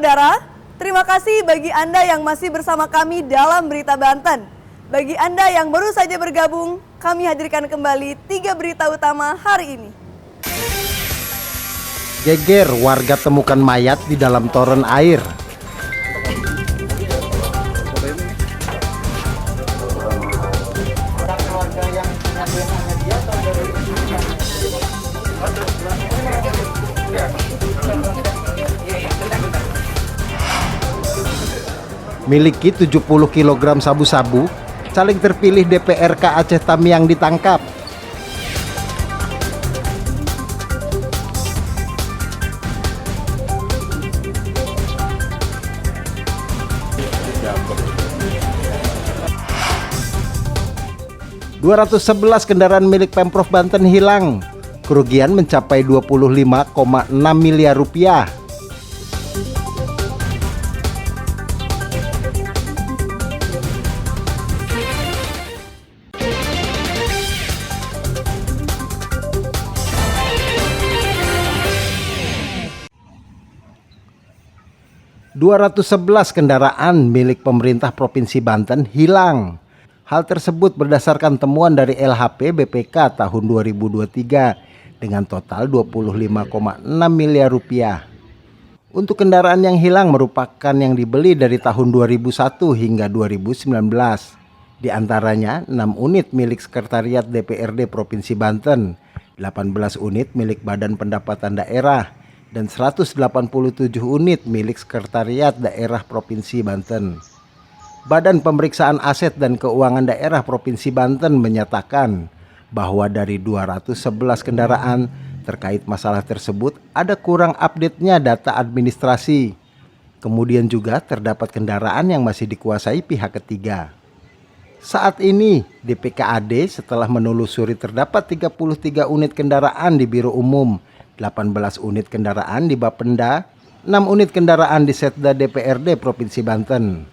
saudara, terima kasih bagi Anda yang masih bersama kami dalam Berita Banten. Bagi Anda yang baru saja bergabung, kami hadirkan kembali 3 berita utama hari ini. Geger warga temukan mayat di dalam toren air. Miliki 70 kg sabu-sabu, caleg terpilih DPRK Aceh Tamiang ditangkap. ...211 kendaraan milik Pemprov Banten hilang. Kerugian mencapai 25,6 miliar rupiah. ...211 kendaraan milik pemerintah Provinsi Banten hilang. Hal tersebut berdasarkan temuan dari LHP BPK tahun 2023 dengan total 25,6 miliar rupiah. Untuk kendaraan yang hilang merupakan yang dibeli dari tahun 2001 hingga 2019. Di antaranya 6 unit milik Sekretariat DPRD Provinsi Banten, 18 unit milik Badan Pendapatan Daerah, dan 187 unit milik Sekretariat Daerah Provinsi Banten. Badan Pemeriksaan Aset dan Keuangan Daerah Provinsi Banten menyatakan bahwa dari 211 kendaraan terkait masalah tersebut ada kurang update-nya data administrasi. Kemudian juga terdapat kendaraan yang masih dikuasai pihak ketiga. Saat ini DPKAD setelah menelusuri terdapat 33 unit kendaraan di Biro Umum, 18 unit kendaraan di Bapenda, 6 unit kendaraan di Setda DPRD Provinsi Banten.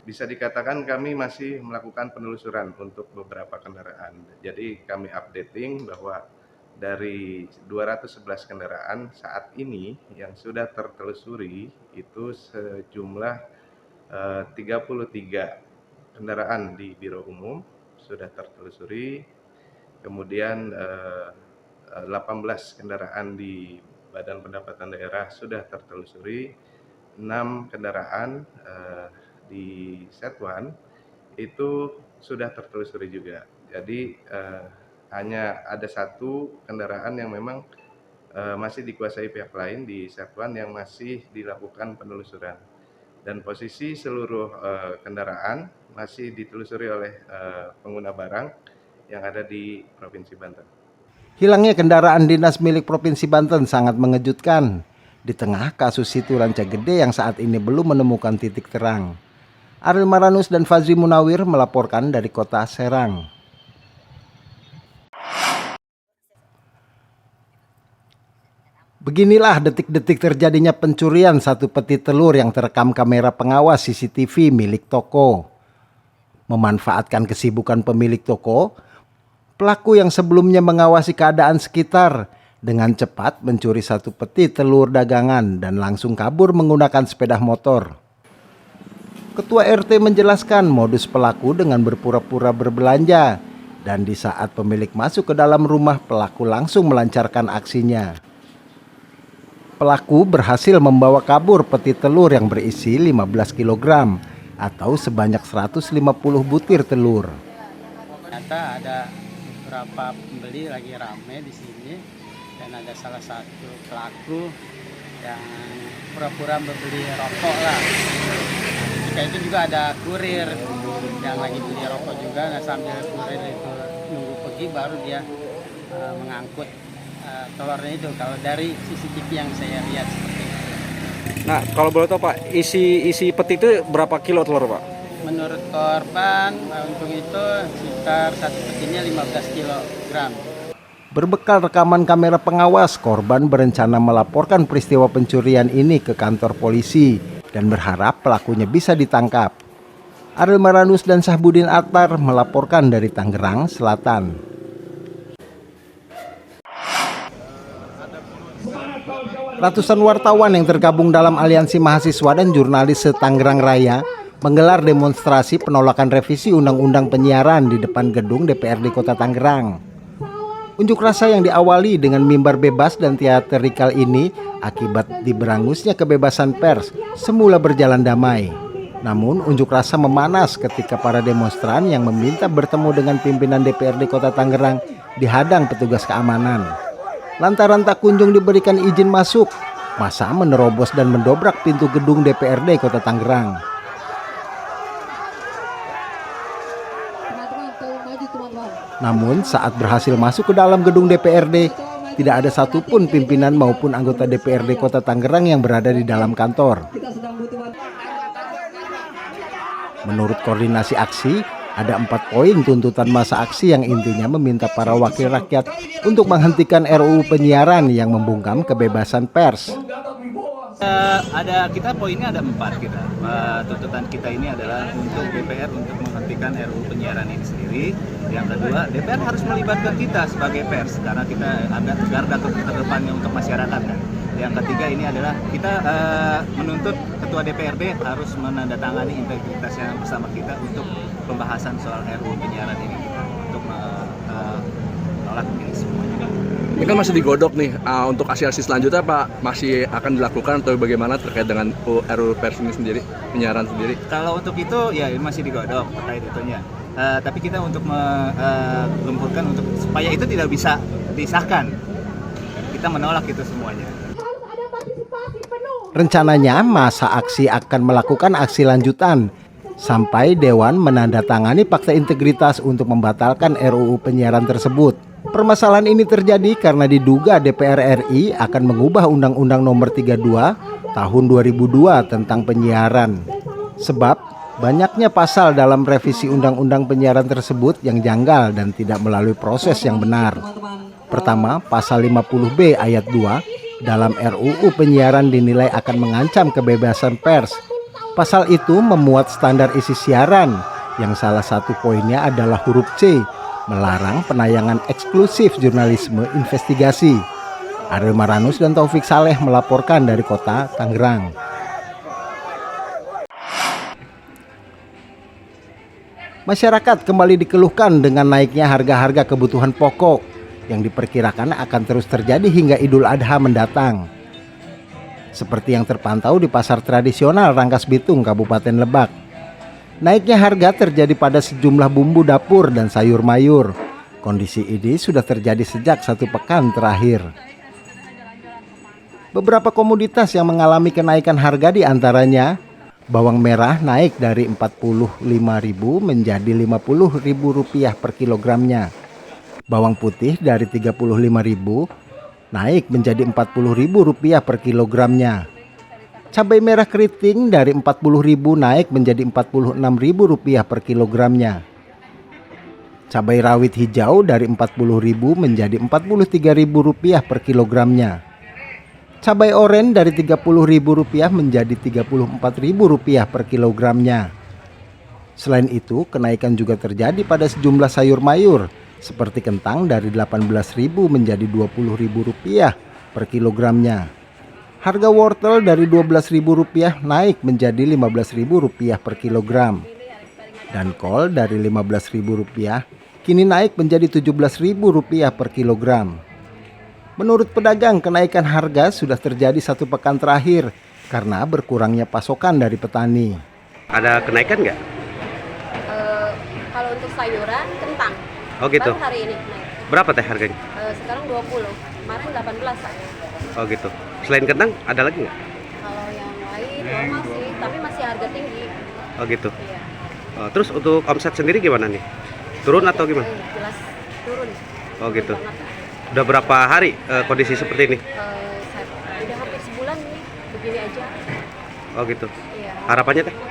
Bisa dikatakan kami masih melakukan penelusuran untuk beberapa kendaraan. Jadi kami updating bahwa dari 211 kendaraan saat ini yang sudah tertelusuri itu sejumlah 33 kendaraan di Biro Umum sudah tertelusuri. Kemudian 18 kendaraan di Badan Pendapatan Daerah sudah tertelusuri. 6 kendaraan di Setwan itu sudah tertelusuri juga. Jadi hanya ada 1 kendaraan yang memang masih dikuasai pihak lain di Setwan yang masih dilakukan penelusuran. Dan posisi seluruh kendaraan masih ditelusuri oleh pengguna barang yang ada di Provinsi Banten. Hilangnya kendaraan dinas milik Provinsi Banten sangat mengejutkan di tengah kasus situ Rancagede yang saat ini belum menemukan titik terang. Ariel Maranus dan Fazri Munawir melaporkan dari kota Serang. Beginilah detik-detik terjadinya pencurian 1 peti telur yang terekam kamera pengawas CCTV milik toko. Memanfaatkan kesibukan pemilik toko, pelaku yang sebelumnya mengawasi keadaan sekitar dengan cepat mencuri 1 peti telur dagangan dan langsung kabur menggunakan sepeda motor. Ketua RT menjelaskan modus pelaku dengan berpura-pura berbelanja dan di saat pemilik masuk ke dalam rumah pelaku langsung melancarkan aksinya. Pelaku berhasil membawa kabur peti telur yang berisi 15 kg atau sebanyak 150 butir telur. Ternyata ada beberapa pembeli lagi rame di sini dan ada salah satu pelaku yang pura-pura membeli rokok lah. Jika itu juga ada kurir yang lagi beli rokok juga, nah sambil kurir itu nunggu pergi baru dia mengangkut telurnya itu. Kalau dari CCTV yang saya lihat seperti itu. Nah, kalau boleh tahu Pak, isi peti itu berapa kilo telur Pak? Menurut korban untuk itu sekitar 1 petinya 15 kilogram. Berbekal rekaman kamera pengawas, korban berencana melaporkan peristiwa pencurian ini ke kantor polisi dan berharap pelakunya bisa ditangkap. Ariel Maranus dan Sahbudin Attar melaporkan dari Tangerang Selatan. Ratusan wartawan yang tergabung dalam aliansi mahasiswa dan jurnalis se-Tangerang Raya menggelar demonstrasi penolakan revisi Undang-Undang Penyiaran di depan gedung DPRD Kota Tangerang. Unjuk rasa yang diawali dengan mimbar bebas dan teatrikal ini akibat diberangusnya kebebasan pers semula berjalan damai. Namun unjuk rasa memanas ketika para demonstran yang meminta bertemu dengan pimpinan DPRD Kota Tangerang dihadang petugas keamanan. Lantaran tak kunjung diberikan izin masuk, massa menerobos dan mendobrak pintu gedung DPRD Kota Tangerang. Namun saat berhasil masuk ke dalam gedung DPRD, tidak ada satupun pimpinan maupun anggota DPRD Kota Tangerang yang berada di dalam kantor. Menurut koordinasi aksi, ada 4 poin tuntutan massa aksi yang intinya meminta para wakil rakyat untuk menghentikan RUU penyiaran yang membungkam kebebasan pers. Poinnya ada 4 kita. Tuntutan kita ini adalah untuk DPR untuk menghentikan RUU penyiaran ini sendiri. Yang kedua, DPR harus melibatkan kita sebagai pers karena kita ada garda terdepannya untuk masyarakat kan. Yang ketiga ini adalah kita menuntut Ketua DPRD harus menandatangani integritasnya bersama kita untuk pembahasan soal RUU penyiaran ini untuk menolak ini semuanya. Ini kan masih digodok nih, untuk aksi-aksi selanjutnya Pak masih akan dilakukan atau bagaimana terkait dengan RUU pers ini sendiri, penyiaran sendiri? Kalau untuk itu ya masih digodok terkait itunya. Tapi kita untuk melumpuhkan untuk supaya itu tidak bisa disahkan. Kita menolak itu semuanya. Rencananya massa aksi akan melakukan aksi lanjutan sampai Dewan menandatangani fakta integritas untuk membatalkan RUU penyiaran tersebut. Permasalahan ini terjadi karena diduga DPR RI akan mengubah Undang-Undang Nomor 32 Tahun 2002 tentang penyiaran. Sebab banyaknya pasal dalam revisi Undang-Undang Penyiaran tersebut yang janggal dan tidak melalui proses yang benar. Pertama, pasal 50B ayat 2 dalam RUU penyiaran dinilai akan mengancam kebebasan pers. Pasal itu memuat standar isi siaran yang salah satu poinnya adalah huruf C, melarang penayangan eksklusif jurnalisme investigasi. Ariel Maranus dan Taufik Saleh melaporkan dari Kota Tangerang. Masyarakat kembali dikeluhkan dengan naiknya harga-harga kebutuhan pokok yang diperkirakan akan terus terjadi hingga Idul Adha mendatang. Seperti yang terpantau di pasar tradisional Rangkas Bitung, Kabupaten Lebak. Naiknya harga terjadi pada sejumlah bumbu dapur dan sayur mayur. Kondisi ini sudah terjadi sejak 1 pekan terakhir. Beberapa komoditas yang mengalami kenaikan harga diantaranya bawang merah naik dari Rp45.000 menjadi Rp50.000 per kilogramnya. Bawang putih dari Rp35.000 naik menjadi Rp40.000 per kilogramnya. Cabai merah keriting dari Rp40.000 naik menjadi Rp46.000 per kilogramnya. Cabai rawit hijau dari Rp40.000 menjadi Rp43.000 per kilogramnya. Cabai oren dari Rp30.000 menjadi Rp34.000 per kilogramnya. Selain itu, kenaikan juga terjadi pada sejumlah sayur mayur seperti kentang dari Rp18.000 menjadi Rp20.000 per kilogramnya. Harga wortel dari Rp12.000 naik menjadi Rp15.000 per kilogram. Dan kol dari Rp15.000 kini naik menjadi Rp17.000 per kilogram. Menurut pedagang, kenaikan harga sudah terjadi 1 pekan terakhir karena berkurangnya pasokan dari petani. Ada kenaikan nggak? Kalau untuk sayuran, kentang. Oh gitu. Baru hari ini naik. Berapa teh harganya? Sekarang 20, kemarin 18 saya. Oh gitu. Selain kentang ada lagi nggak? Kalau yang lain normal sih, tapi masih harga tinggi. Oh gitu. Iya. Oh, terus untuk omset sendiri gimana nih? Turun atau gimana? Jelas turun. Oh gitu. Banget. Udah berapa hari kondisi seperti ini? Udah hampir sebulan nih, begini aja. Oh gitu. Iya. Harapannya teh? Ya,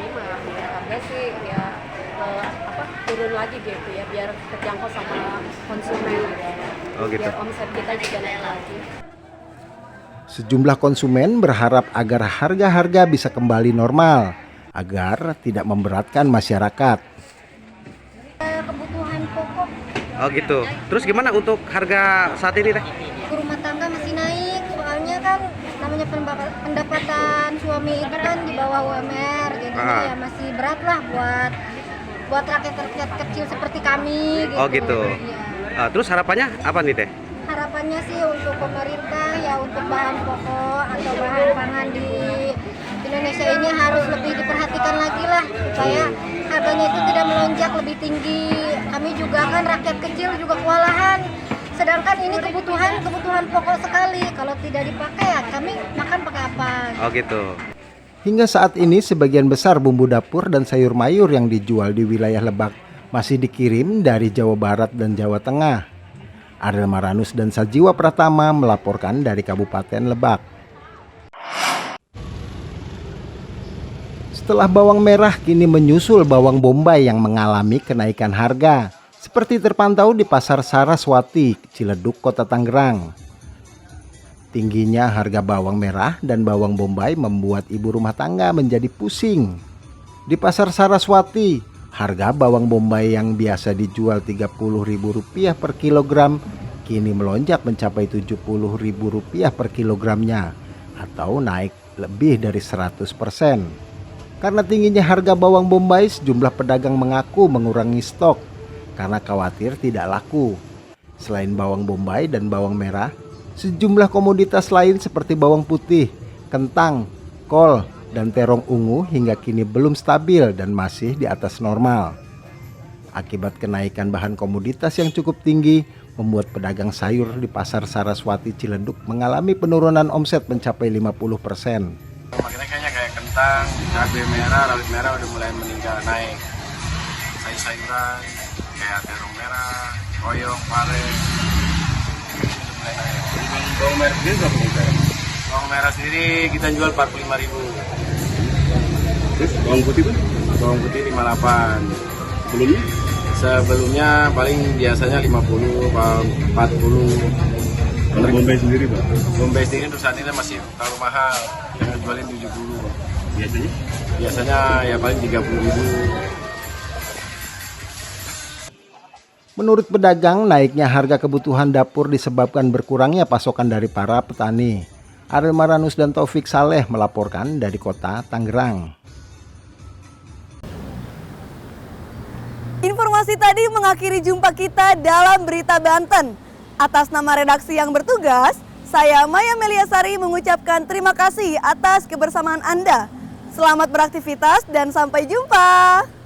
ini mah harga sih ya turun lagi gitu ya, biar terjangkau sama konsumen gitu. Oh gitu. Biar omset kita juga naik lagi. Sejumlah konsumen berharap agar harga-harga bisa kembali normal agar tidak memberatkan masyarakat. Kebutuhan pokok Oh gitu. Terus gimana untuk harga saat ini teh? ke rumah tangga masih naik, soalnya namanya pendapatan suami itu kan di bawah UMR, jadi ya masih berat lah buat rakyat-rakyat kecil seperti kami gitu. Oh gitu. Iya. Terus harapannya apa nih Teh? Harapannya sih untuk pemerintah ya untuk bahan pokok atau bahan pangan di Indonesia ini harus lebih diperhatikan lagi lah supaya harganya itu tidak melonjak lebih tinggi. Kami juga kan rakyat kecil juga kewalahan. Sedangkan ini kebutuhan pokok sekali. Kalau tidak dipakai ya kami makan pakai apa? Oh gitu. Hingga saat ini sebagian besar bumbu dapur dan sayur mayur yang dijual di wilayah Lebak masih dikirim dari Jawa Barat dan Jawa Tengah. Ariel Maranus dan Sajiwa Pratama melaporkan dari Kabupaten Lebak. Setelah bawang merah kini menyusul bawang bombay yang mengalami kenaikan harga. Seperti terpantau di Pasar Saraswati, Ciledug, Kota Tangerang. Tingginya harga bawang merah dan bawang bombay membuat ibu rumah tangga menjadi pusing. Di Pasar Saraswati, harga bawang bombay yang biasa dijual Rp30.000 per kilogram kini melonjak mencapai Rp70.000 per kilogramnya atau naik lebih dari 100%. Karena tingginya harga bawang bombay, sejumlah pedagang mengaku mengurangi stok karena khawatir tidak laku. Selain bawang bombay dan bawang merah, sejumlah komoditas lain seperti bawang putih, kentang, kol, dan terong ungu hingga kini belum stabil dan masih di atas normal. Akibat kenaikan bahan komoditas yang cukup tinggi, membuat pedagang sayur di Pasar Saraswati Ciledug mengalami penurunan omset mencapai 50%. Makanya kayaknya kayak kentang, cabai merah, rawit merah udah mulai meningkat naik. Sayur-sayuran kayak terong merah, oyong, pare, udah mulai naik. Bawang merah sendiri berapa nih? Bawang merah sendiri kita jual 45.000. Terus bawang putih pun? Bawang putih 58. Sebelumnya? Sebelumnya paling biasanya 50, 40. Kalau bombay sendiri Pak? Bombay sendiri untuk saat ini masih terlalu mahal. Yang jualin 70. Biasanya? Biasanya ya paling 30.000. Menurut pedagang, naiknya harga kebutuhan dapur disebabkan berkurangnya pasokan dari para petani. Ariel Maranus dan Taufik Saleh melaporkan dari Kota Tangerang. Informasi tadi mengakhiri jumpa kita dalam Berita Banten. Atas nama redaksi yang bertugas, saya Maya Meliasari mengucapkan terima kasih atas kebersamaan Anda. Selamat beraktivitas dan sampai jumpa.